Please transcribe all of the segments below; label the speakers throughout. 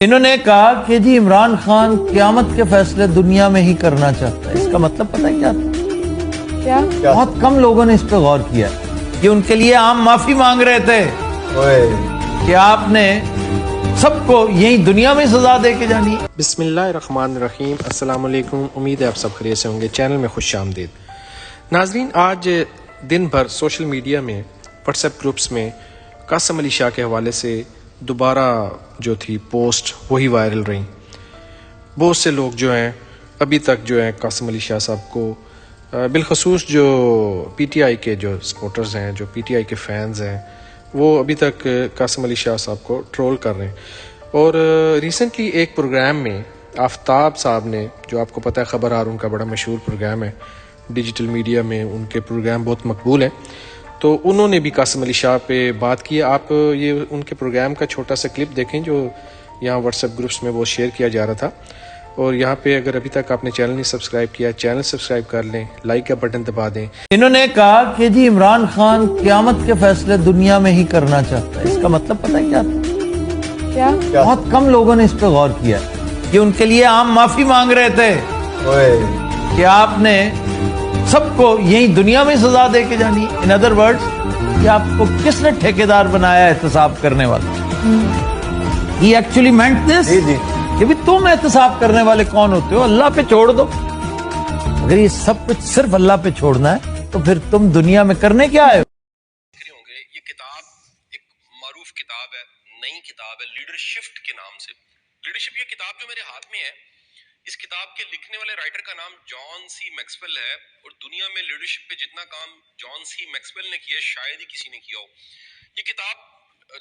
Speaker 1: انہوں نے کہا کہ جی عمران خان قیامت کے فیصلے دنیا میں ہی کرنا چاہتا ہے. اس کا مطلب پتہ ہے کیا تھا؟ بہت کم لوگوں نے اس پہ غور کیا کہ ان کے لیے عام معافی مانگ رہے تھے کہ آپ نے سب کو یہی دنیا میں سزا دے کے جانی.
Speaker 2: بسم اللہ الرحمن الرحیم. السلام علیکم. امید ہے آپ سب خیریت سے ہوں گے. چینل میں خوش آمدید. ناظرین، آج دن بھر سوشل میڈیا میں واٹس ایپ گروپس میں قاسم علی شاہ کے حوالے سے دوبارہ جو تھی پوسٹ وہی وائرل رہی. بہت سے لوگ جو ہیں ابھی تک جو ہیں قاسم علی شاہ صاحب کو بالخصوص جو پی ٹی آئی کے جو سپورٹرز ہیں، جو پی ٹی آئی کے فینز ہیں، وہ ابھی تک قاسم علی شاہ صاحب کو ٹرول کر رہے ہیں. اور ریسنٹلی ایک پروگرام میں آفتاب صاحب نے، جو آپ کو پتہ ہے خبر ہارون کا بڑا مشہور پروگرام ہے، ڈیجیٹل میڈیا میں ان کے پروگرام بہت مقبول ہیں، تو انہوں نے بھی قاسم علی شاہ پہ بات کی. آپ یہ ان کے پروگرام کا چھوٹا سا کلپ دیکھیں جو یہاں واٹس ایپ گروپس میں وہ شیئر کیا جا رہا تھا. اور یہاں پہ اگر ابھی تک آپ نے چینل نہیں سبسکرائب کیا، چینل سبسکرائب کر لیں، لائک کا بٹن دبا دیں.
Speaker 1: انہوں نے کہا کہ جی عمران خان قیامت کے فیصلے دنیا میں ہی کرنا چاہتا ہے. اس کا مطلب پتہ ہے کیا تھا؟ بہت کم لوگوں نے اس پہ غور کیا کہ ان کے لیے عام معافی مانگ رہے تھے کہ آپ نے سب کو یہی دنیا میں سزا دے کے جانی. ان ادر ورڈز کہ آپ کو کس نے ٹھیکیدار بنایا احتساب کرنے والا؟ He actually meant this کہ بھی تم احتساب کرنے والے کون ہوتے ہو؟ اللہ پہ چھوڑ دو. اگر یہ سب کچھ صرف اللہ پہ چھوڑنا ہے تو پھر تم دنیا میں کرنے کیا آئے ہو؟
Speaker 2: یہ کتاب ایک معروف کتاب ہے، نئی کتاب ہے لیڈرشپ کے نام سے. لیڈرشپ یہ کتاب جو میرے ہاتھ میں ہے، اس کتاب کے لکھنے والے رائٹر کا نام جان سی میکسویل ہے. اور دنیا میں لیڈرشپ پہ جتنا کام جان سی میکسویل نے کیا ہے شاید ہی کسی نے کیا ہو. یہ کتاب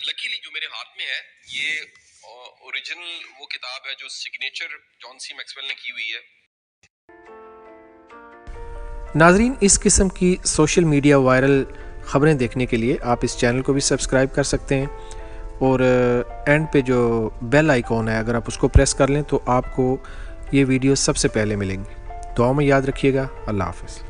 Speaker 2: لکیلی جو میرے ہاتھ میں ہے، یہ اوریجنل وہ کتاب ہے جو سگنیچر جان سی میکسویل نے کی ہوئی ہے. ناظرین، اس قسم کی سوشل میڈیا وائرل خبریں دیکھنے کے لیے آپ اس چینل کو بھی سبسکرائب کر سکتے ہیں. اور اینڈ پہ جو بیل آئیکن ہے، اگر آپ اس کو پریس کر لیں تو آپ کو یہ ویڈیو سب سے پہلے ملیں گی. دعاؤں میں یاد رکھیے گا. اللہ حافظ.